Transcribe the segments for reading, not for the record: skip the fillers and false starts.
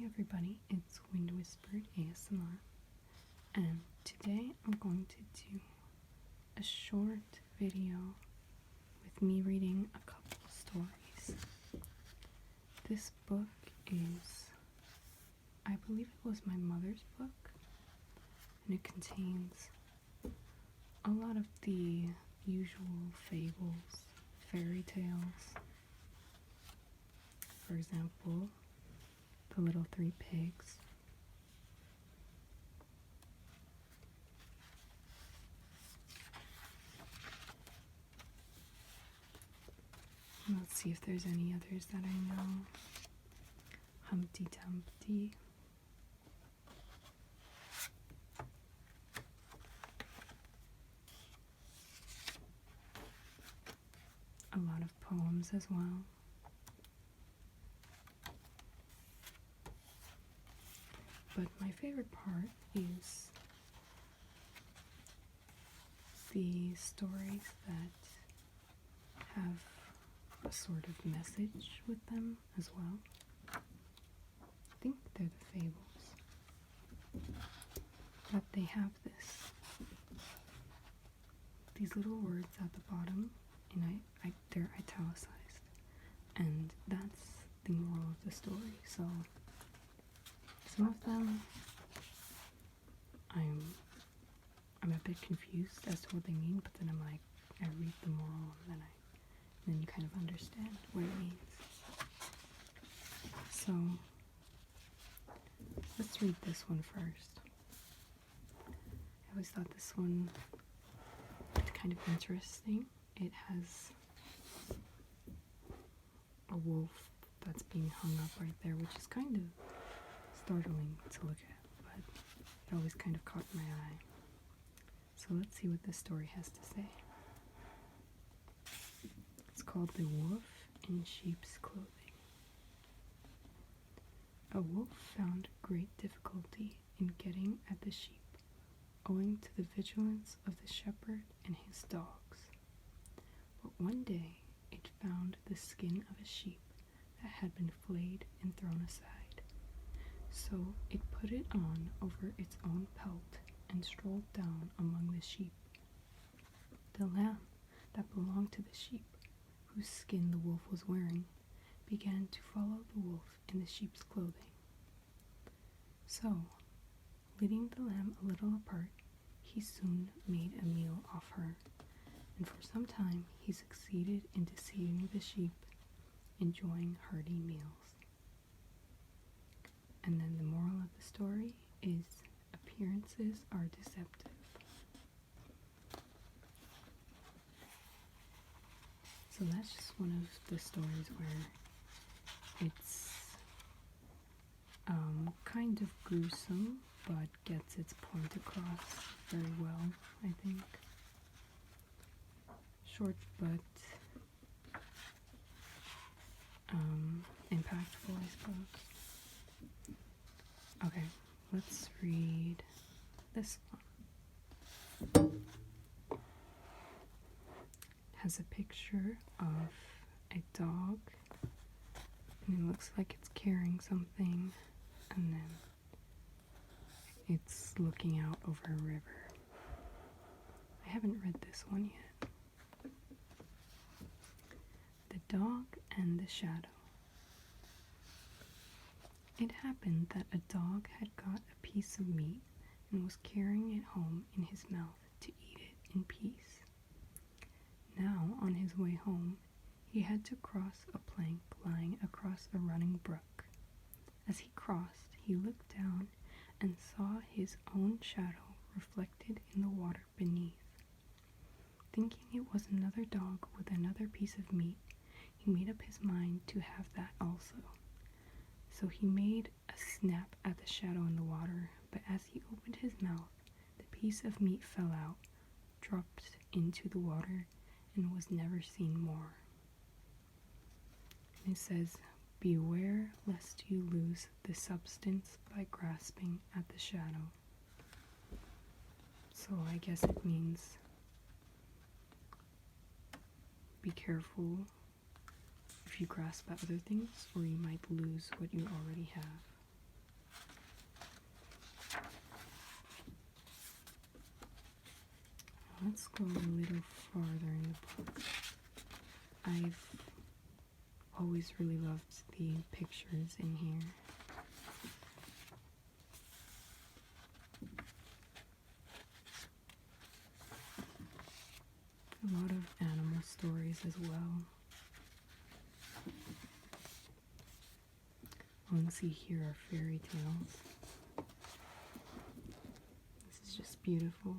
Hey everybody, it's WindWhispered ASMR, and today I'm going to do a short video with me reading a couple stories. This book is, I believe it was my mother's book, and it contains a lot of the usual fables, fairy tales. For example, The Little Three Pigs. Let's see if there's any others that I know. Humpty Dumpty. A lot of poems as well. But my favorite part is the stories that have a sort of message with them as well. I think they're the fables. But they have these little words at the bottom, and they're italicized. And that's the moral of the story. So some of them I'm a bit confused as to what they mean, but then I'm like, I read the moral and then you kind of understand what it means. So let's read this one first. I always thought this one was kind of interesting. It has a wolf that's being hung up right there, which is kind of startling to look at, but it always kind of caught my eye. So let's see what this story has to say. It's called The Wolf in Sheep's Clothing. A wolf found great difficulty in getting at the sheep, owing to the vigilance of the shepherd and his dogs. But one day it found the skin of a sheep that had been flayed and thrown aside. So it put it on over its own pelt and strolled down among the sheep. The lamb that belonged to the sheep, whose skin the wolf was wearing, began to follow the wolf in the sheep's clothing. So, leading the lamb a little apart, he soon made a meal off her, and for some time he succeeded in deceiving the sheep, enjoying hearty meals. And then the moral of the story is appearances are deceptive. So that's just one of the stories where it's kind of gruesome, but gets its point across very well, I think. Short but impactful, I suppose. Okay, let's read this one. It has a picture of a dog, and it looks like it's carrying something, and then it's looking out over a river. I haven't read this one yet. The Dog and the Shadow. It happened that a dog had got a piece of meat and was carrying it home in his mouth to eat it in peace. Now, on his way home, he had to cross a plank lying across a running brook. As he crossed, he looked down and saw his own shadow reflected in the water beneath. Thinking it was another dog with another piece of meat, he made up his mind to have that also. So he made a snap at the shadow in the water, but as he opened his mouth, the piece of meat fell out, dropped into the water, and was never seen more. And it says, "Beware lest you lose the substance by grasping at the shadow." So I guess it means be careful if you grasp at other things, or you might lose what you already have. let's go a little farther in the book. I've always really loved the pictures in here. A lot of animal stories as well. Let's see, here are fairy tales. This is just beautiful.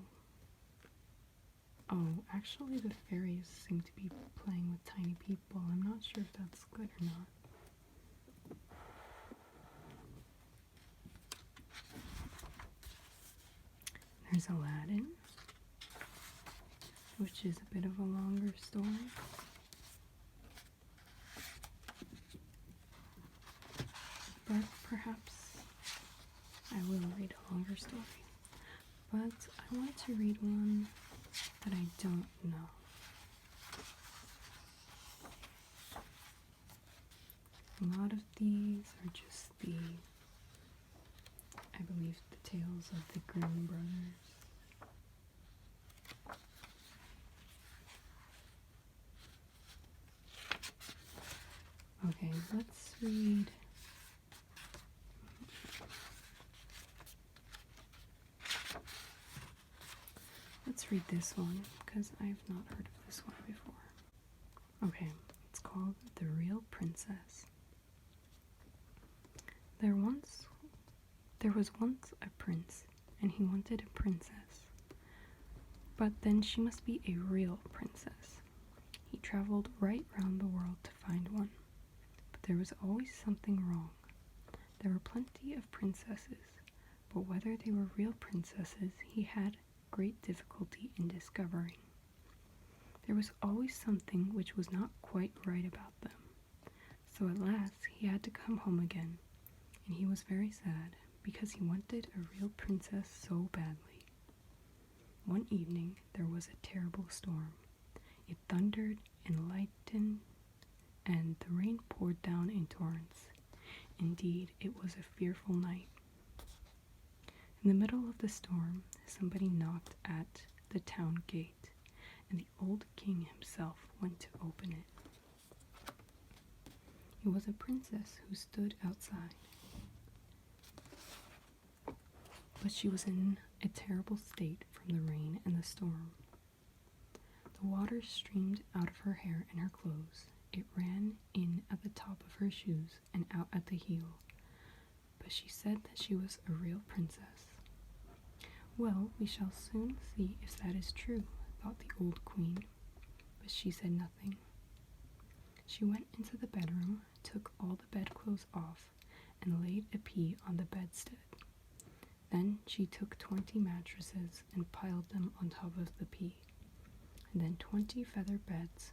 Oh, actually the fairies seem to be playing with tiny people. I'm not sure if that's good or not. There's Aladdin, which is a bit of a longer story. But perhaps I will read a longer story. But I want to read one that I don't know. A lot of these are just I believe, the tales of the Grimm brothers. Okay, let's read. Let's read this one, because I've not heard of this one before. Okay, it's called The Real Princess. There was once a prince, and he wanted a princess. But then she must be a real princess. He traveled right round the world to find one. But there was always something wrong. There were plenty of princesses, but whether they were real princesses he had great difficulty in discovering. There was always something which was not quite right about them. So at last he had to come home again, and he was very sad because he wanted a real princess so badly. One evening there was a terrible storm. It thundered and lightened, and the rain poured down in torrents. Indeed, it was a fearful night. In the middle of the storm, somebody knocked at the town gate, and the old king himself went to open it. It was a princess who stood outside, but she was in a terrible state from the rain and the storm. The water streamed out of her hair and her clothes. It ran in at the top of her shoes and out at the heel. But she said that she was a real princess. Well, we shall soon see if that is true, thought the old queen, but she said nothing. She went into the bedroom, took all the bedclothes off, and laid a pea on the bedstead. Then she took 20 mattresses and piled them on top of the pea, and then 20 feather beds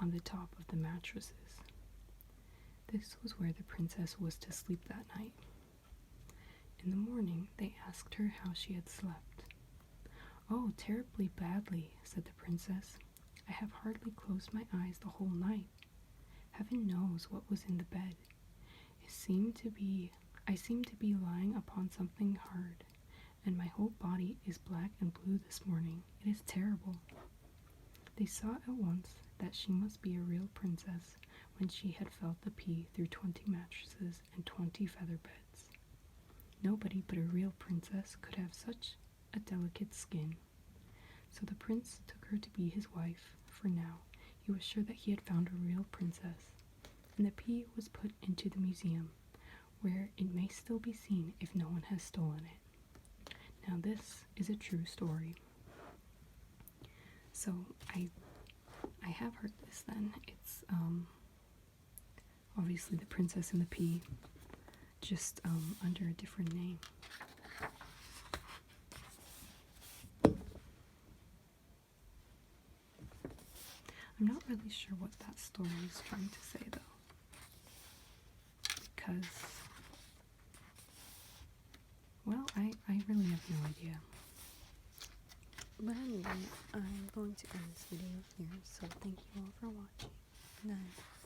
on the top of the mattresses. This was where the princess was to sleep that night. In the morning they asked her how she had slept. "Oh, terribly badly," said the princess. "I have hardly closed my eyes the whole night. Heaven knows what was in the bed. I seem to be lying upon something hard, and my whole body is black and blue this morning. It is terrible." They saw at once that she must be a real princess when she had felt the pea through 20 mattresses and 20 feather beds. Nobody but a real princess could have such a delicate skin. So the prince took her to be his wife, for now he was sure that he had found a real princess, and the pea was put into the museum, where it may still be seen if no one has stolen it. Now this is a true story. So I have heard this then. It's obviously The Princess and the Pea, just under a different name. I'm not really sure what that story is trying to say though, because, well, I really have no idea. But anyway, I'm going to end this video here, so thank you all for watching. Good night.